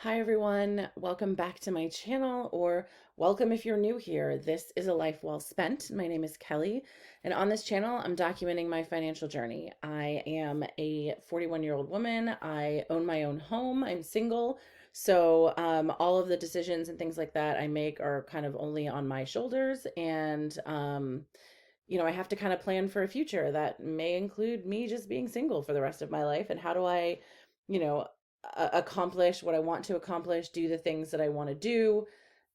Hi everyone, welcome back to my channel, or welcome if you're new here. This is A Life Well Spent. My name is Kelly, and on this channel, I'm documenting my financial journey. I am a 41-year-old woman. I own my own home. I'm single, so all of the decisions and things like that I make are kind of only on my shoulders, and I have to kind of plan for a future that may include me just being single for the rest of my life. And how do I, you know, accomplish what I want to accomplish, do the things that I want to do,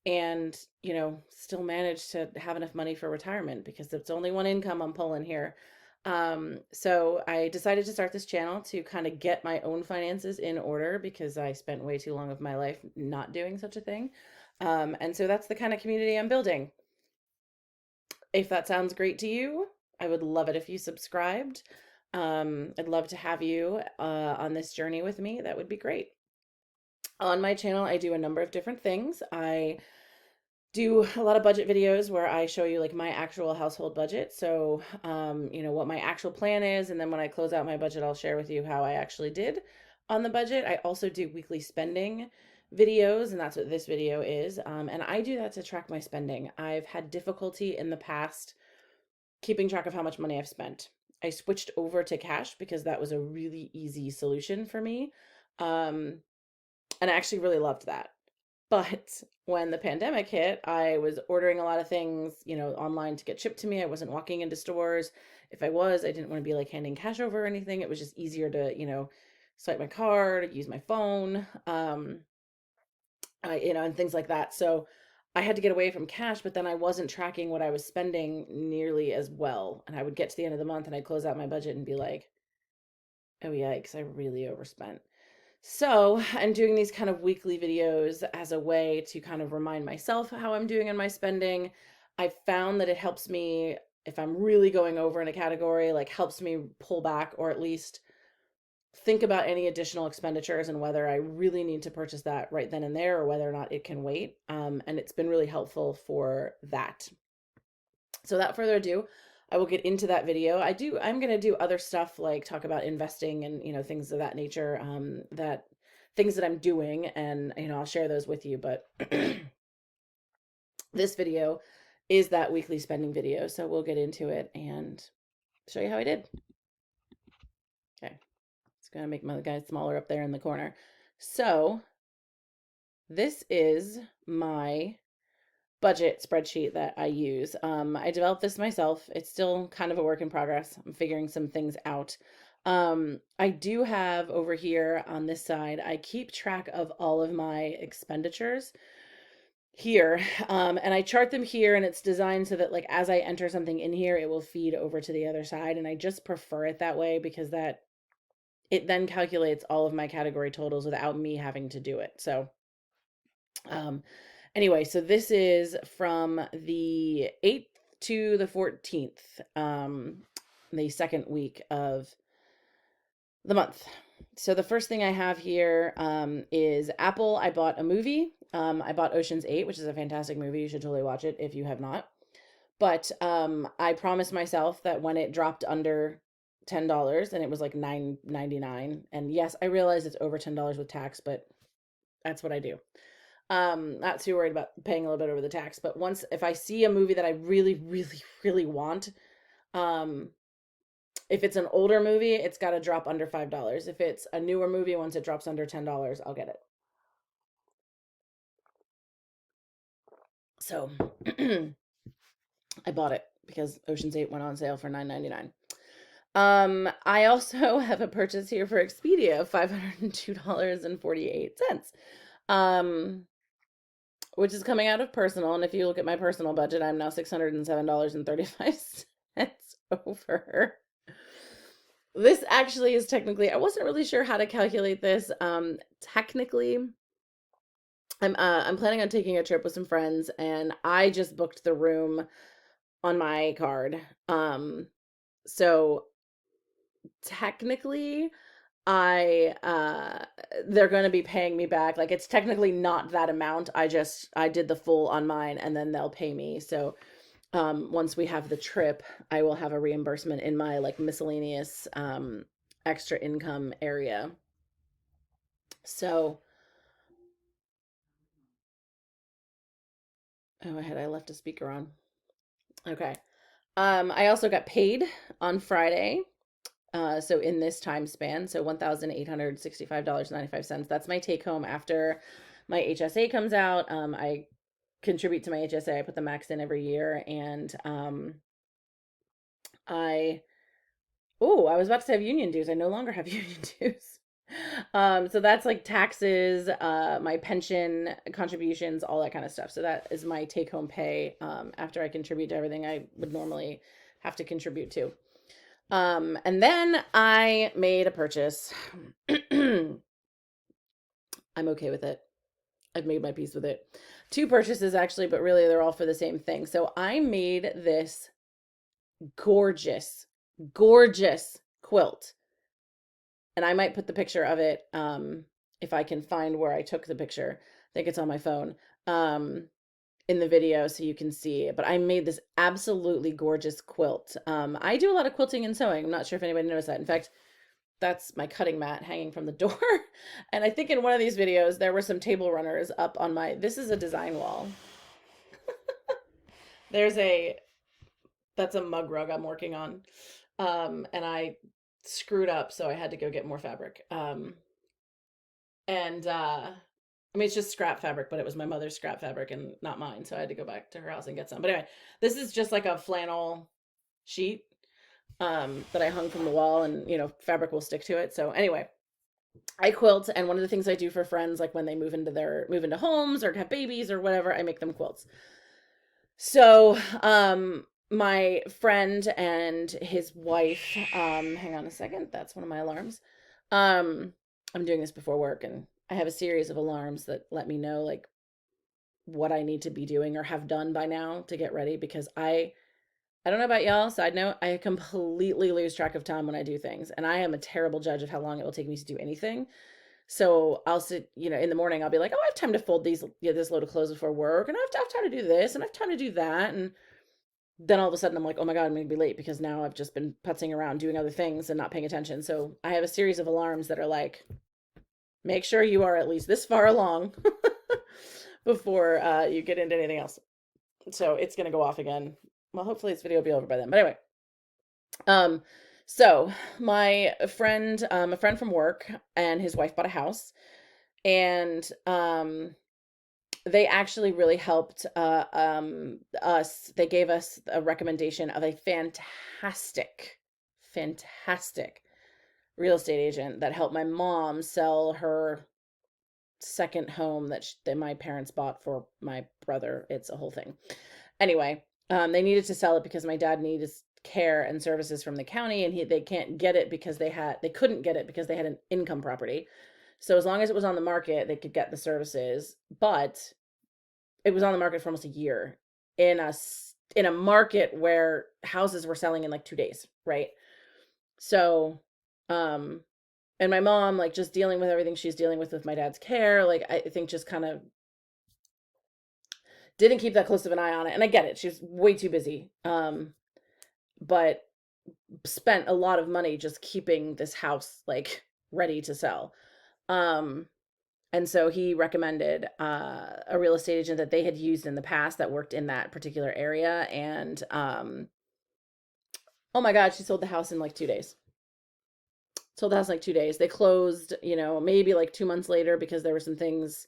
and, still manage to have enough money for retirement because it's only one income I'm pulling here. So I decided to start this channel to kind of get my own finances in order because I spent way too long of my life not doing such a thing. And so that's the kind of community I'm building. If that sounds great to you, I would love it if you subscribed. I'd love to have you on this journey with me. That would be great. On my channel, I do a number of different things. I do a lot of budget videos where I show you like my actual household budget. So, what my actual plan is. And then when I close out my budget, I'll share with you how I actually did on the budget. I also do weekly spending videos, and that's what this video is. And I do that to track my spending. I've had difficulty in the past keeping track of how much money I've spent. I switched over to cash because that was a really easy solution for me. Um, and I actually really loved that. But when the pandemic hit, I was ordering a lot of things, online to get shipped to me. I wasn't walking into stores. If I was, I didn't want to be like handing cash over or anything. It was just easier to, swipe my card, use my phone, and things like that. So I had to get away from cash, but then I wasn't tracking what I was spending nearly as well. And I would get to the end of the month and I'd close out my budget and be like, oh, yikes, I really overspent. So I'm doing these kind of weekly videos as a way to kind of remind myself how I'm doing in my spending. I found that it helps me if I'm really going over in a category, like helps me pull back or at least think about any additional expenditures and whether I really need to purchase that right then and there or whether or not it can wait. And it's been really helpful for that. So without further ado, I will get into that video. I'm going to do other stuff like talk about investing and, things of that nature, that things that I'm doing. And, I'll share those with you. But this video is that weekly spending video. So we'll get into it and show you how I did. Okay. It's going to make my guy smaller up there in the corner. So this is my budget spreadsheet that I use. I developed this myself. It's still kind of a work in progress. I'm figuring some things out. I do have over here on this side, I keep track of all of my expenditures here. And I chart them here, and it's designed so that like as I enter something in here, it will feed over to the other side. And I just prefer it that way because that it then calculates all of my category totals without me having to do it. So um, anyway, so this is from the 8th to the 14th, the second week of the month. So the first thing I have here is Apple. I bought a movie. I bought Ocean's 8, which is a fantastic movie. You should totally watch it if you have not. But I promised myself that when it dropped under $10, and it was like $9.99. And yes, I realize it's over $10 with tax, but that's what I do. Not too worried about paying a little bit over the tax, but once if I see a movie that I really, really, really want, um, if it's an older movie, it's got to drop under $5. If it's a newer movie, once it drops under $10, I'll get it. So I bought it because Ocean's 8 went on sale for $9.99. I also have a purchase here for Expedia of $502.48. Which is coming out of personal. And if you look at my personal budget, I'm now $607.35 over. This actually is technically, I wasn't really sure how to calculate this. Technically, I'm planning on taking a trip with some friends, and I just booked the room on my card. So technically, I they're going to be paying me back. Like it's technically not that amount. I did the full on mine and then they'll pay me. So once we have the trip, I will have a reimbursement in my like miscellaneous extra income area. So Oh, I left a speaker on. Okay. I also got paid on Friday. So in this time span, so $1,865.95. That's my take home after my HSA comes out. I contribute to my HSA. I put the max in every year, and I I was about to say have union dues. I no longer have union dues. So that's like taxes, my pension contributions, all that kind of stuff. So that is my take home pay after I contribute to everything I would normally have to contribute to. And then I made a purchase. I'm okay with it. I've made my peace with it. Two purchases actually, but really they're all for the same thing. So I made this gorgeous, gorgeous quilt. And I might put the picture of it if I can find where I took the picture. I think it's on my phone. In the video so you can see. But I made this absolutely gorgeous quilt. I do a lot of quilting and sewing. I'm not sure if anybody noticed that. In fact, that's my cutting mat hanging from the door. And I think in one of these videos, there were some table runners up on my, this is a design wall. There's that's a mug rug I'm working on. And I screwed up, so I had to go get more fabric. I mean, it's just scrap fabric, but it was my mother's scrap fabric and not mine. So I had to go back to her house and get some. But anyway, this is just like a flannel sheet that I hung from the wall, and fabric will stick to it. So anyway, I quilt, and one of the things I do for friends, like when they move into homes or have babies or whatever, I make them quilts. So my friend and his wife, hang on a second, that's one of my alarms. I'm doing this before work, and I have a series of alarms that let me know like what I need to be doing or have done by now to get ready, because I don't know about y'all, side note, I completely lose track of time when I do things, and I am a terrible judge of how long it will take me to do anything. So I'll sit, in the morning, I'll be like, oh, I have time to fold this load of clothes before work, and I have time to do this, and I have time to do that, and then all of a sudden I'm like, oh my God, I'm going to be late because now I've just been putzing around doing other things and not paying attention. So I have a series of alarms that are like, make sure you are at least this far along before you get into anything else. So it's going to go off again. Well, hopefully this video will be over by then. But anyway, so my friend, a friend from work, and his wife bought a house, and they actually really helped us. They gave us a recommendation of a fantastic real estate agent that helped my mom sell her second home that my parents bought for my brother. It's a whole thing. Anyway, they needed to sell it because my dad needed care and services from the county, and they can't get it because they couldn't get it because they had an income property. So as long as it was on the market, they could get the services. But it was on the market for almost a year in a market where houses were selling in like 2 days, right? So, and my mom, like, just dealing with everything she's dealing with my dad's care, like, I think just kind of didn't keep that close of an eye on it. And I get it, she's way too busy. But spent a lot of money just keeping this house like ready to sell. And so he recommended a real estate agent that they had used in the past that worked in that particular area. And oh my God, she sold the house in like 2 days. Sold the house in like 2 days. They closed, maybe like 2 months later because there were some things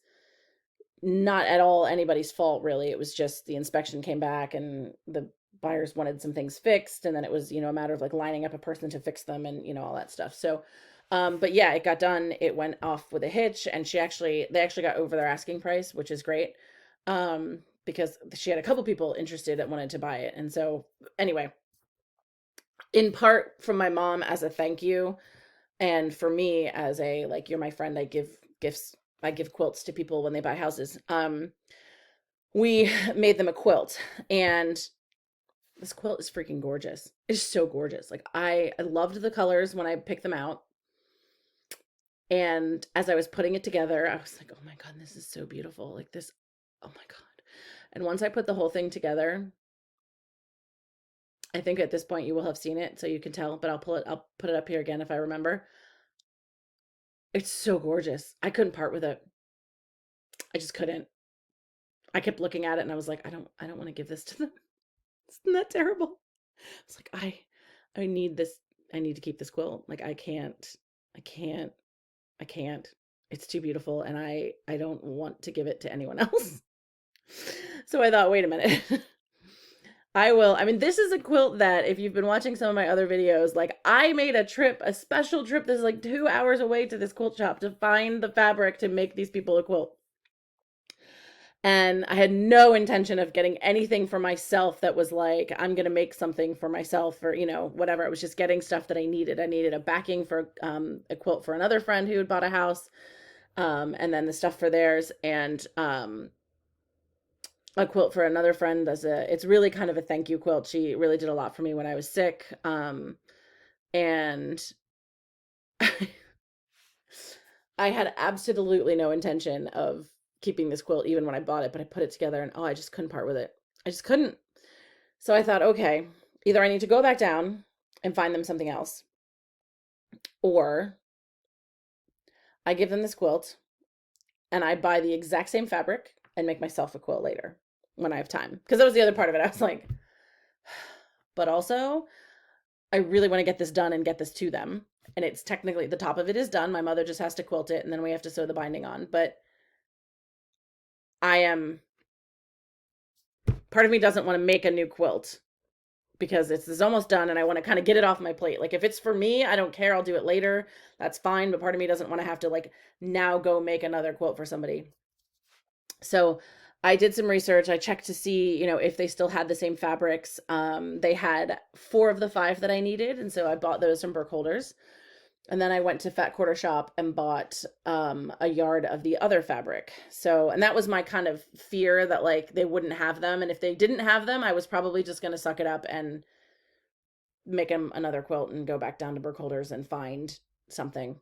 not at all anybody's fault, really. It was just the inspection came back and the buyers wanted some things fixed. And then it was, a matter of like lining up a person to fix them and, all that stuff. So but yeah, it got done. It went off with a hitch, and they actually got over their asking price, which is great. Because she had a couple people interested that wanted to buy it. And so anyway, in part from my mom as a thank you, and for me as a, like, you're my friend, I give gifts, I give quilts to people when they buy houses. We made them a quilt, and this quilt is freaking gorgeous. It's so gorgeous. Like, I loved the colors when I picked them out. And as I was putting it together, I was like, oh my God, this is so beautiful. Like this, oh my God. And once I put the whole thing together, I think at this point you will have seen it, so you can tell, but I'll put it up here again if I remember. It's so gorgeous. I couldn't part with it. I just couldn't. I kept looking at it and I was like, I don't want to give this to them. Isn't that terrible? It's like, I need this. I need to keep this quilt. Like, I can't, I can't. It's too beautiful. And I don't want to give it to anyone else. So I thought, wait a minute. I will. I mean, this is a quilt that if you've been watching some of my other videos, like I made a trip, a special trip. This is like 2 hours away to this quilt shop to find the fabric to make these people a quilt. And I had no intention of getting anything for myself that was like, I'm going to make something for myself or, whatever. It was just getting stuff that I needed. I needed a backing for a quilt for another friend who had bought a house. And then the stuff for theirs. And a quilt for another friend. It's really kind of a thank you quilt. She really did a lot for me when I was sick. And I had absolutely no intention of keeping this quilt even when I bought it, but I put it together and I just couldn't part with it. I just couldn't. So I thought, okay, either I need to go back down and find them something else, or I give them this quilt and I buy the exact same fabric and make myself a quilt later when I have time. Because that was the other part of it. I was like, but also I really want to get this done and get this to them. And it's technically, the top of it is done. My mother just has to quilt it and then we have to sew the binding on. But part of me doesn't want to make a new quilt because it's almost done and I want to kind of get it off my plate. Like if it's for me, I don't care. I'll do it later. That's fine. But part of me doesn't want to have to like now go make another quilt for somebody. So I did some research. I checked to see, if they still had the same fabrics. They had 4 of the 5 that I needed. And so I bought those from Burkholders. And then I went to Fat Quarter Shop and bought a yard of the other fabric. So, and that was my kind of fear that like they wouldn't have them. And if they didn't have them, I was probably just going to suck it up and make them another quilt and go back down to Burkholders and find something.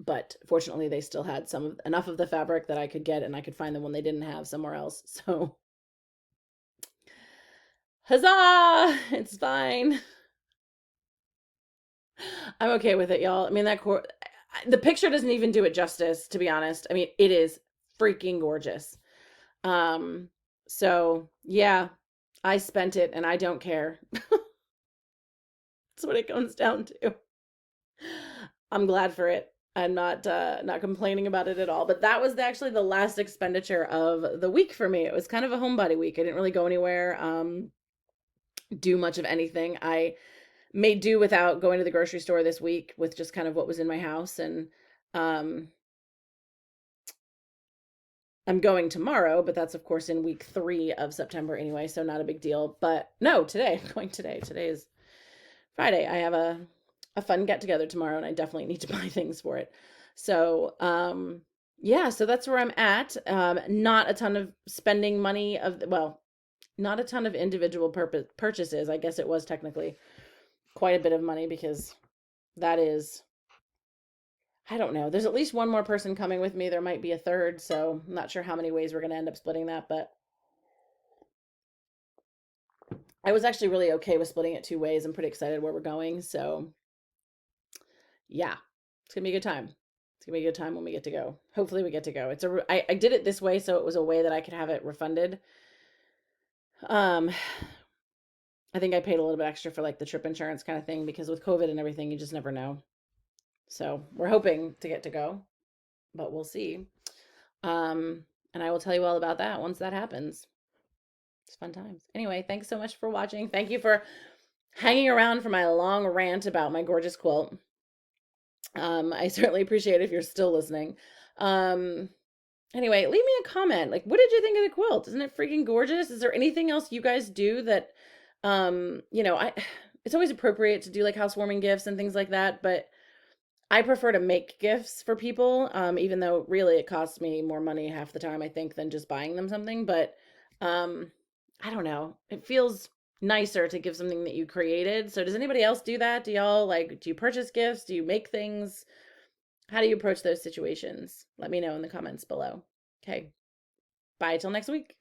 But fortunately, they still had enough of the fabric that I could get and I could find them when they didn't have somewhere else. So, huzzah! It's fine. I'm okay with it, y'all. I mean, the picture doesn't even do it justice, to be honest. I mean, it is freaking gorgeous. So yeah, I spent it and I don't care. That's what it comes down to. I'm glad for it. I'm not complaining about it at all. But that was actually the last expenditure of the week for me. It was kind of a homebody week. I didn't really go anywhere, do much of anything. I made do without going to the grocery store this week with just kind of what was in my house. And I'm going tomorrow, but that's of course in week 3 of September anyway, so not a big deal. But no, today, I'm going today. Today is Friday. I have a fun get together tomorrow and I definitely need to buy things for it. So, yeah, so that's where I'm at. Not a ton of spending money not a ton of individual purchases. I guess it was technically quite a bit of money because that is, I don't know. There's at least one more person coming with me. There might be a third, so I'm not sure how many ways we're going to end up splitting that, but I was actually really okay with splitting it 2 ways. I'm pretty excited where we're going. So yeah, it's gonna be a good time. It's gonna be a good time when we get to go. Hopefully we get to go. I did it this way, so it was a way that I could have it refunded. I think I paid a little bit extra for like the trip insurance kind of thing because with COVID and everything, you just never know. So we're hoping to get to go, but we'll see. And I will tell you all about that once that happens. It's fun times. Anyway, thanks so much for watching. Thank you for hanging around for my long rant about my gorgeous quilt. I certainly appreciate it if you're still listening. Anyway, leave me a comment. Like, what did you think of the quilt? Isn't it freaking gorgeous? Is there anything else you guys do that, it's always appropriate to do like housewarming gifts and things like that, but I prefer to make gifts for people, even though really it costs me more money half the time, I think, than just buying them something. But I don't know. It feels nicer to give something that you created. So does anybody else do that? Do you purchase gifts? Do you make things? How do you approach those situations? Let me know in the comments below. Okay. Bye till next week.